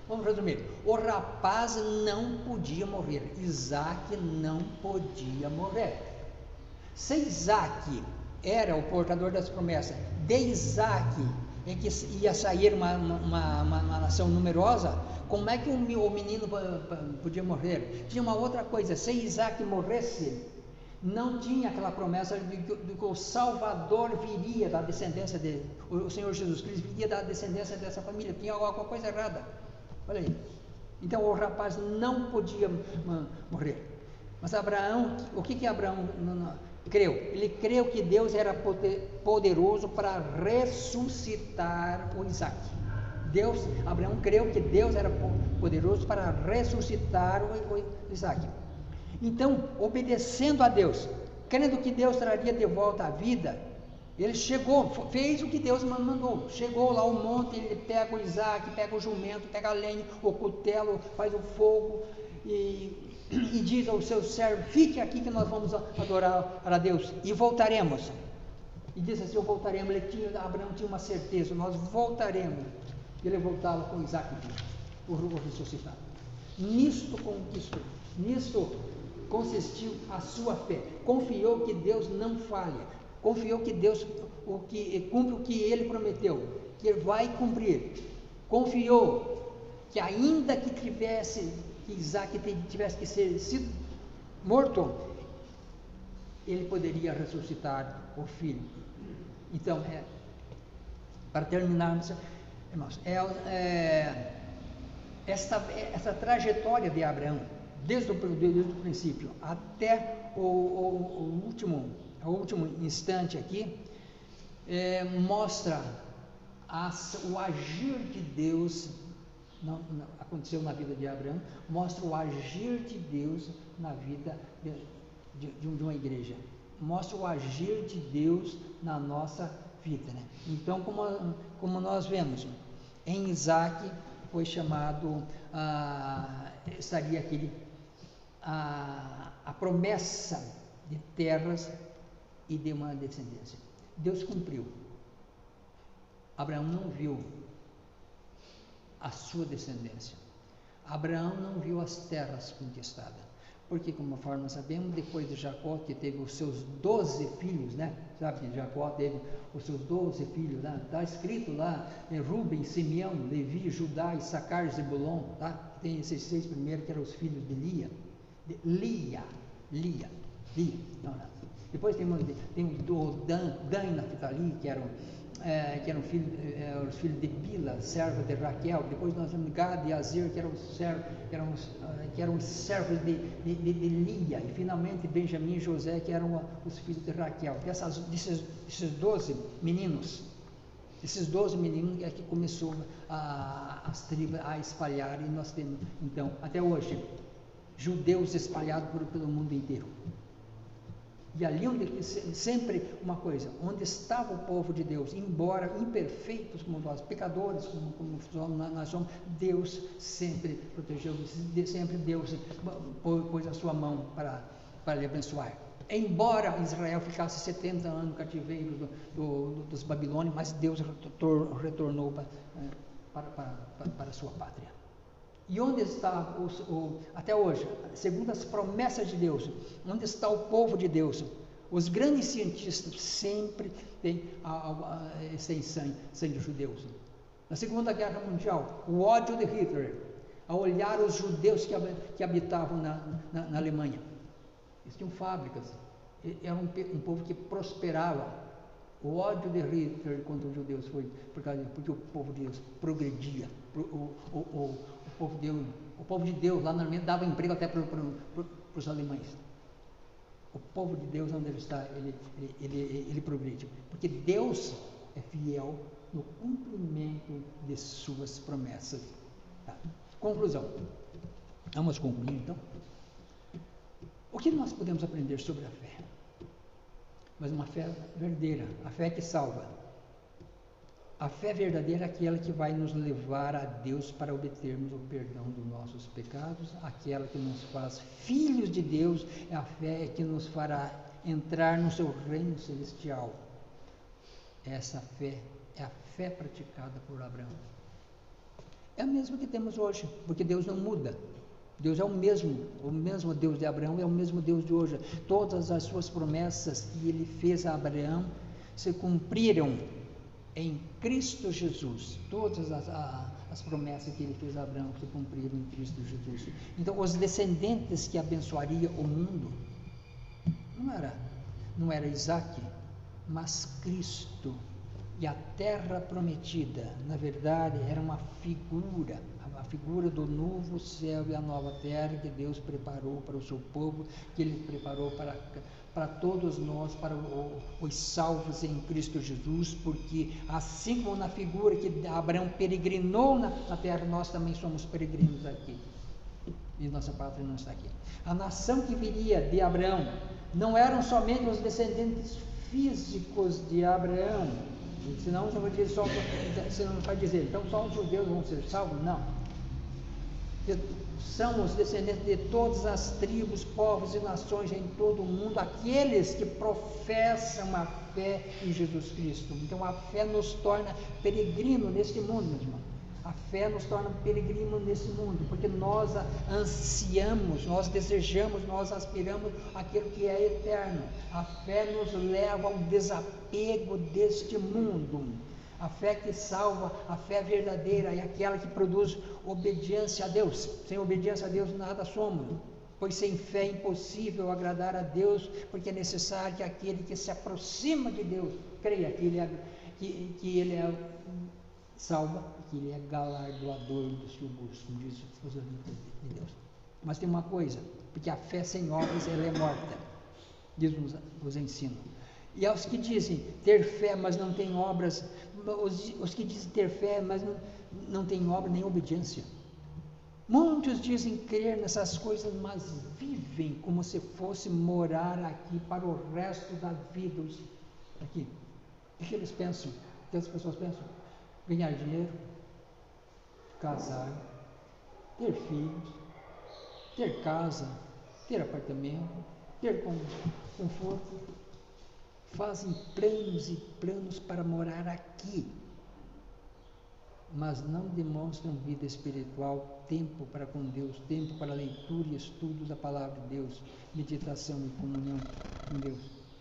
vamos resumir, o rapaz não podia morrer, Isaac não podia morrer. Se Isaac era o portador das promessas, de Isaac é que ia sair uma nação numerosa, como é que o menino podia morrer? Tinha uma outra coisa, se Isaac morresse, não tinha aquela promessa de que o Salvador viria da descendência dele, o Senhor Jesus Cristo viria da descendência dessa família, tinha alguma coisa errada. Olha aí. Então o rapaz não podia morrer. Mas Abraão, o que Abraão creu? Ele creu que Deus era poderoso para ressuscitar o Isaac. Abraão creu que Deus era poderoso para ressuscitar o Isaac. Então, obedecendo a Deus, crendo que Deus traria de volta a vida, ele fez o que Deus mandou. Chegou lá ao monte, ele pega o Isaac, pega o jumento, pega a lenha, o cutelo, faz o fogo e diz ao seu servo: fique aqui que nós vamos adorar a Deus e voltaremos. E diz assim: voltaremos. Abraão tinha uma certeza: nós voltaremos. Ele voltava com Isaac o ressuscitado. Nisto consistiu a sua fé. Confiou que Deus não falha. Confiou que Deus cumpre o que ele prometeu, que ele vai cumprir. Confiou que ainda que Isaac tivesse que ser sido morto, ele poderia ressuscitar o filho. Então, para terminarmos, irmãos, essa trajetória de Abraão, desde o princípio até o último instante aqui, mostra o agir de Deus. Não aconteceu na vida de Abraão, mostra o agir de Deus na vida de uma igreja, mostra o agir de Deus na nossa vida, né? Então, como nós vemos, em Isaac foi chamado, estaria aquele, a promessa de terras e de uma descendência. Deus cumpriu. Abraão não viu a sua descendência. Abraão não viu as terras conquistadas, porque, conforme nós sabemos, depois de Jacó, que teve os seus 12 filhos, né? Sabe que Jacó teve os seus 12 filhos, né? Está escrito lá, Rubem, Simeão, Levi, Judá, Issacar, Zebulon, tá? Tem esses 6 primeiros que eram os filhos de Lia. Não. Depois tem o Dan e Naphtali, que eram os filhos de Bila, serva de Raquel. Depois nós temos Gad e Azer, que eram os servos de Lia. E finalmente Benjamim e José, que eram os filhos de Raquel. Desses 12 meninos, é que começou as tribos a espalhar, e nós temos, então, até hoje, judeus espalhados pelo mundo inteiro. E ali sempre uma coisa, onde estava o povo de Deus, embora imperfeitos como nós, pecadores como nós somos, Deus sempre protegeu, sempre Deus pôs a sua mão para lhe abençoar. Embora Israel ficasse 70 anos no cativeiro dos babilônios, mas Deus retornou para a sua pátria. E onde está até hoje, segundo as promessas de Deus, onde está o povo de Deus? Os grandes cientistas sempre têm sangue judeus. Na Segunda Guerra Mundial, o ódio de Hitler, ao olhar os judeus que habitavam na Alemanha, eles tinham fábricas, era um povo que prosperava. O ódio de Hitler contra os judeus foi porque o povo de Deus progredia. O povo de Deus lá na Alemanha dava emprego até para os alemães. O povo de Deus, onde ele está, ele progride, porque Deus é fiel no cumprimento de suas promessas. Tá? Conclusão. Vamos concluir então. O que nós podemos aprender sobre a fé? Mas uma fé verdadeira, a fé que salva. A fé verdadeira é aquela que vai nos levar a Deus para obtermos o perdão dos nossos pecados, aquela que nos faz filhos de Deus, é a fé que nos fará entrar no seu reino celestial. Essa fé é a fé praticada por Abraão. É a mesma que temos hoje, porque Deus não muda. Deus é o mesmo Deus de Abraão é o mesmo Deus de hoje. Todas as suas promessas que ele fez a Abraão se cumpriram em Cristo Jesus. Todas as promessas que ele fez a Abraão se cumpriram em Cristo Jesus. Então, os descendentes que abençoaria o mundo não era Isaac, mas Cristo. E a terra prometida, na verdade, era uma figura do novo céu e a nova terra que Deus preparou para o seu povo, que Ele preparou para todos nós, para os salvos em Cristo Jesus, porque assim como na figura que Abraão peregrinou na terra, nós também somos peregrinos aqui, e nossa pátria não está aqui. A nação que viria de Abraão não eram somente os descendentes físicos de Abraão, senão você não vai dizer, então só os judeus vão ser salvos? Não. São os descendentes de todas as tribos, povos e nações em todo o mundo, aqueles que professam a fé em Jesus Cristo. Então a fé nos torna peregrino neste mundo, meu irmão. A fé nos torna peregrino nesse mundo, porque nós ansiamos, nós desejamos, nós aspiramos aquilo que é eterno. A fé nos leva ao desapego deste mundo. A fé que salva, a fé verdadeira é aquela que produz obediência a Deus. Sem obediência a Deus nada somos, pois sem fé é impossível agradar a Deus, porque é necessário que aquele que se aproxima de Deus creia que Ele é salva, que Ele é galardoador dos que o buscam, diz os livros de Deus. Mas tem uma coisa, porque a fé sem obras ela é morta, diz os ensinos. E aos que dizem ter fé, mas não tem obras, os que dizem ter fé, mas não tem obra nem obediência. Muitos dizem crer nessas coisas, mas vivem como se fosse morar aqui para o resto da vida. Aqui. O que eles pensam? O que as pessoas pensam? Ganhar dinheiro, casar, ter filhos, ter casa, ter apartamento, ter conforto. Fazem planos e planos para morar aqui, mas não demonstram vida espiritual, tempo para com Deus, tempo para leitura e estudo da palavra de Deus, meditação e comunhão com Deus.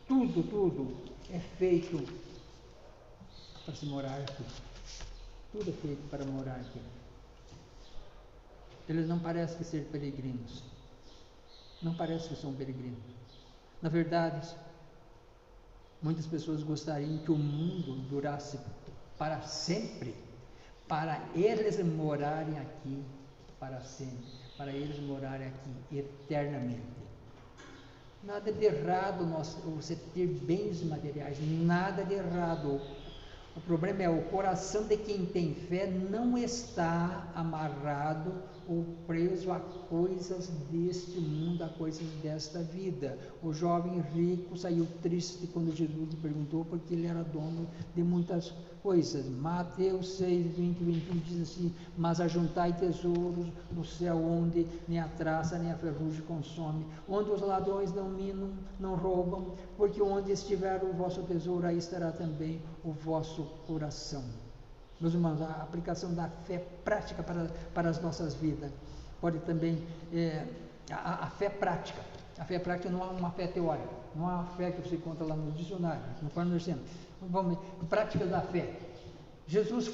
Tudo é feito para se morar aqui. Tudo é feito para morar aqui. Eles não parecem ser peregrinos. Não parecem que são peregrinos. Na verdade, muitas pessoas gostariam que o mundo durasse para sempre, para eles morarem aqui para sempre, para eles morarem aqui eternamente. Nada de errado você ter bens materiais, nada de errado. O problema é o coração de quem tem fé não está amarrado ou preso a coisas deste mundo, a coisas desta vida. O jovem rico saiu triste quando Jesus lhe perguntou, porque ele era dono de muitas coisas. Mateus 6, 20 e 21 diz assim: mas ajuntai tesouros no céu, onde nem a traça nem a ferrugem consome, onde os ladrões não minam, não roubam, porque onde estiver o vosso tesouro, aí estará também o vosso coração. Meus irmãos, a aplicação da fé prática para as nossas vidas pode também, a fé prática. A fé prática não é uma fé teórica, não é uma fé que você encontra lá no dicionário, no Corno Centro. Vamos, prática da fé. Jesus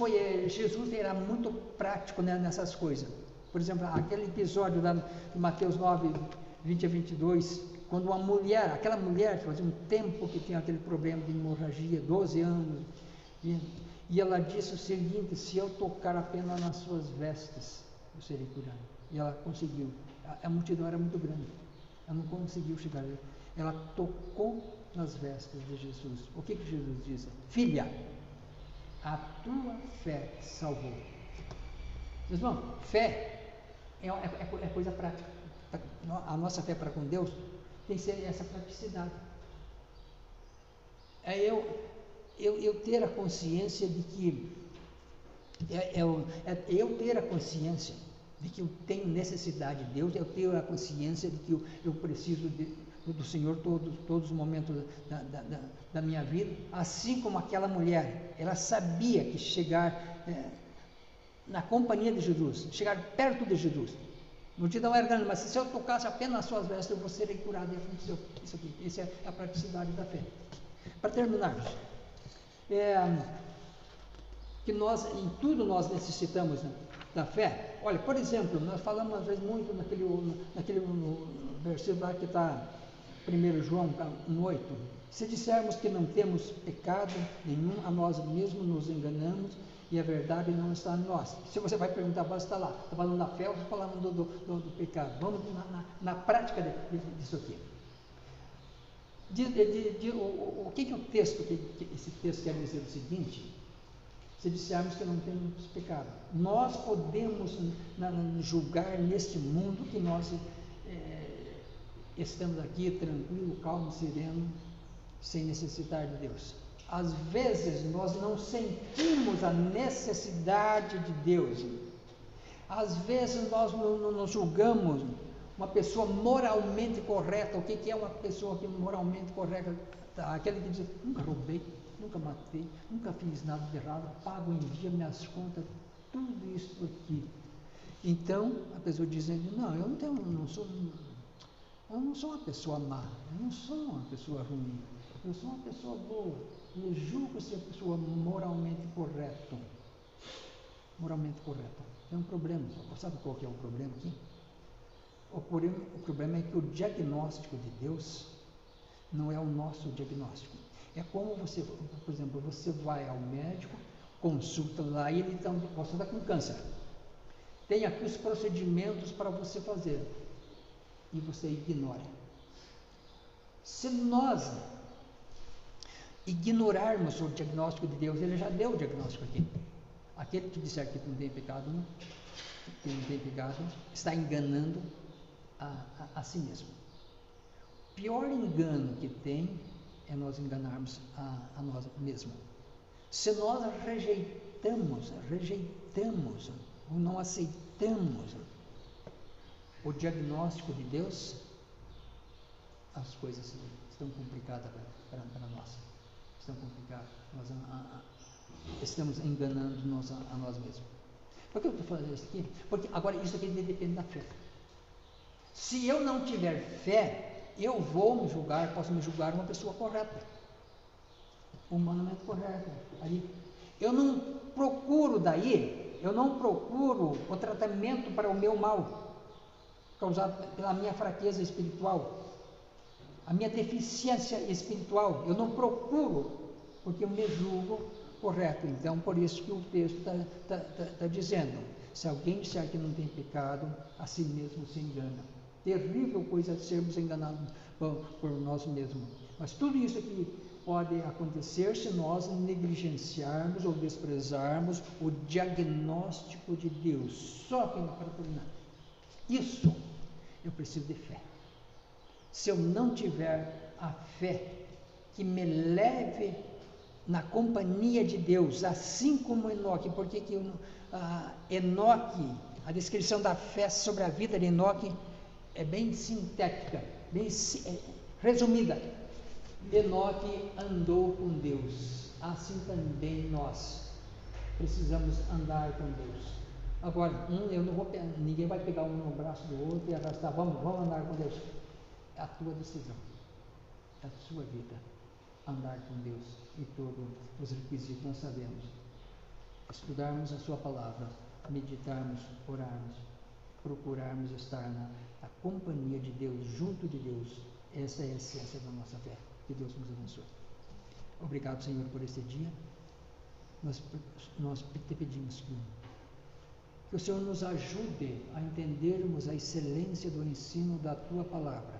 era muito prático, né, nessas coisas. Por exemplo, aquele episódio lá de Mateus 9, 20 a 22, quando aquela mulher que fazia um tempo que tinha aquele problema de hemorragia, 12 anos, e ela disse o seguinte: se eu tocar apenas nas suas vestes, eu serei curada. E ela conseguiu. A multidão era muito grande, ela não conseguiu chegar. Ela tocou nas vestes de Jesus. O que Jesus disse? Filha, a tua fé salvou. Irmão, fé É coisa prática. A nossa fé para com Deus tem que ser essa praticidade. É eu ter a consciência de que eu ter a consciência de que eu tenho necessidade de Deus, eu ter a consciência de que eu preciso do Senhor todos os momentos da minha vida, assim como aquela mulher, ela sabia que chegar na companhia de Jesus, chegar perto de Jesus, multidão era grande, mas se eu tocasse apenas nas suas vestes, eu vou ser curado. Isso aqui, essa é a praticidade da fé. Para terminarmos, que em tudo nós necessitamos, né, da fé. Olha, por exemplo, nós falamos às vezes muito naquele versículo lá que está 1 João 1,8. Se dissermos que não temos pecado nenhum, a nós mesmos nos enganamos e a verdade não está em nós. Se você vai perguntar, você está lá, está falando da fé ou está falando do pecado? Vamos na prática disso aqui. O que o texto, esse texto quer dizer? O seguinte: se dissermos que não temos pecado, nós podemos julgar neste mundo que nós estamos aqui tranquilo, calmo, sereno, sem necessitar de Deus. Às vezes nós não sentimos a necessidade de Deus. Às vezes nós não julgamos uma pessoa moralmente correta. O que é uma pessoa que moralmente correta? Aquele que diz: nunca roubei, nunca matei, nunca fiz nada de errado, pago em dia minhas contas, tudo isso aqui. Então a pessoa dizendo: não, eu não sou uma pessoa má, eu não sou uma pessoa ruim, eu sou uma pessoa boa, e julgo ser a pessoa moralmente correta. Moralmente correta. Tem um problema. Sabe qual que é o problema aqui? O problema é que o diagnóstico de Deus não é o nosso diagnóstico. É como você, por exemplo, você vai ao médico, consulta lá e ele você está com câncer. Tem aqui os procedimentos para você fazer e você ignora. Se nós ignorarmos o diagnóstico de Deus, ele já deu o diagnóstico aqui. Aquele que disser que não tem pecado, está enganando a si mesmo. O pior engano que tem é nós enganarmos a nós mesmos. Se nós rejeitamos ou não aceitamos o diagnóstico de Deus, as coisas estão complicadas para nós. Estão complicadas. Nós estamos enganando a nós mesmos. Por que eu estou falando isso aqui? Porque agora isso aqui depende da fé. Se eu não tiver fé, eu vou me julgar, posso me julgar uma pessoa correta, humanamente correta. Ali, eu não procuro o tratamento para o meu mal, causado pela minha fraqueza espiritual, a minha deficiência espiritual. Eu não procuro, porque eu me julgo correto. Então, por isso que o texto está dizendo: se alguém disser que não tem pecado, a si mesmo se engana. Terrível coisa de sermos enganados por nós mesmos. Mas tudo isso aqui pode acontecer se nós negligenciarmos ou desprezarmos o diagnóstico de Deus. Só que para terminar, isso eu preciso de fé. Se eu não tiver a fé que me leve na companhia de Deus, assim como Enoque, porque Enoque, a descrição da fé sobre a vida de Enoque é bem sintética, bem resumida. Enoque andou com Deus, assim também nós precisamos andar com Deus. Agora, ninguém vai pegar um no braço do outro e arrastar, vamos andar com Deus. É a tua decisão, é a sua vida, andar com Deus. E todos os requisitos nós sabemos: estudarmos a sua palavra, meditarmos, orarmos, procurarmos estar na companhia de Deus, junto de Deus. Essa é a essência da nossa fé. Que Deus nos abençoe. Obrigado, Senhor, por esse dia. Nós te pedimos que o Senhor nos ajude a entendermos a excelência do ensino da tua palavra,